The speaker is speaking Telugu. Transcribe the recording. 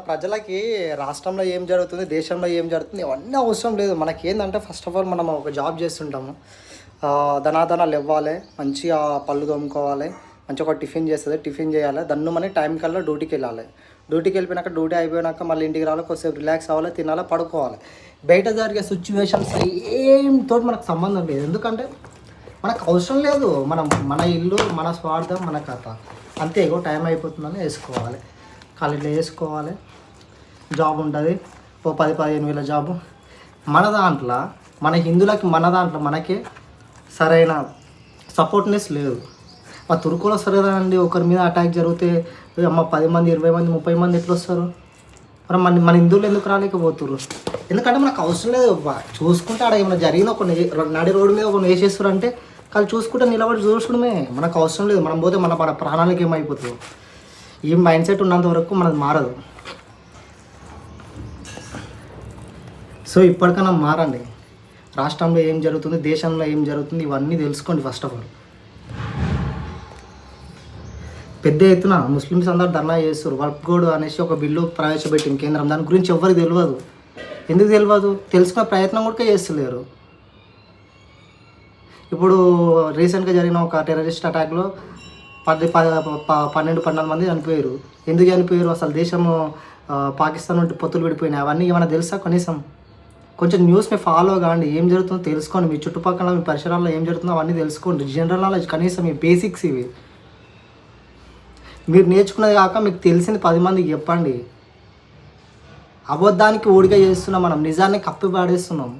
ప్రజలకి రాష్ట్రంలో ఏం జరుగుతుంది, దేశంలో ఏం జరుగుతుంది ఇవన్నీ అవసరం లేదు. మనకేందంటే ఫస్ట్ ఆఫ్ ఆల్ మనం ఒక జాబ్ చేస్తుంటాము. ధనాధనాలు ఇవ్వాలి, మంచిగా పళ్ళు తోముకోవాలి, మంచిగా ఒక టిఫిన్ చేస్తుంది, టిఫిన్ చేయాలి, దన్నుమని టైం కల్లా డ్యూటీకి వెళ్ళాలి. డ్యూటీకి వెళ్ళిపోయినాక డ్యూటీ అయిపోయినాక మళ్ళీ ఇంటికి రావాలి, కొద్దిసేపు రిలాక్స్ అవ్వాలి, తినాలి, పడుకోవాలి. బయట జరిగే సిచ్యువేషన్స్ ఏంతో మనకు సంబంధం లేదు. ఎందుకంటే మనకు అవసరం లేదు. మన ఇల్లు, మన స్వార్థం, మన కథ అంతే. ఏగో టైం అయిపోతుందని వేసుకోవాలి, కాలేజీలో వేసుకోవాలి, జాబ్ ఉంటుంది, ఓ 10-15 వేల జాబు. మన దాంట్లో మన హిందువులకి మనకే సరైన సపోర్ట్నెస్ లేదు. మా తుర్కులో సరేనండి, ఒకరి మీద అటాక్ జరిగితే అమ్మ 10 మంది 20 మంది 30 మంది ఎట్లా వస్తారు? మరి మన హిందువులు ఎందుకు రాలేకపోతున్నారు? ఎందుకంటే మనకు అవసరం లేదు. చూసుకుంటే ఆడ ఏమైనా జరిగిన ఒక నడి రోడ్డు మీద ఒక వేసేస్తారు అంటే వాళ్ళు చూసుకుంటే నిలబడి చూసుకోవడమే. మనకు అవసరం లేదు. మనం పోతే మన ప్రాణాలకి ఏమైపోతుంది? ఈ మైండ్ సెట్ ఉన్నంత వరకు మనది మారదు. సో ఇప్పటికైనా మారండి. రాష్ట్రంలో ఏం జరుగుతుంది, దేశంలో ఏం జరుగుతుంది ఇవన్నీ తెలుసుకోండి. ఫస్ట్ ఆఫ్ ఆల్ పెద్ద ఎత్తున ముస్లిమ్స్ అందరూ ధర్నా చేస్తారు. వక్ఫ్ బోర్డు అనేసి ఒక బిల్లు ప్రవేశపెట్టింది కేంద్రం. దాని గురించి ఎవరికి తెలియదు. ఎందుకు తెలియదు? తెలుసుకునే ప్రయత్నం కూడా చేస్తలేరు. ఇప్పుడు రీసెంట్గా జరిగిన ఒక టెర్రరిస్ట్ అటాక్లో 12-14 మంది చనిపోయారు. ఎందుకు చనిపోయారు? అసలు దేశము పాకిస్తాన్ నుండి పొత్తులు విడిపోయినాయి. అవన్నీ ఏమైనా తెలుసా? కనీసం కొంచెం న్యూస్ని ఫాలో కాండి. ఏం జరుగుతుందో తెలుసుకోండి. మీ చుట్టుపక్కల మీ పరిసరాల్లో ఏం జరుగుతుందో అవన్నీ తెలుసుకోండి. జనరల్ నాలెడ్జ్ కనీసం మీ బేసిక్స్ ఇవి. మీరు నేర్చుకున్నది కాక మీకు తెలిసింది 10 మందికి చెప్పండి. అబద్ధానికి ఊడిగా చేస్తున్నాం, మనం నిజాన్ని కప్పి పాడేస్తున్నాం.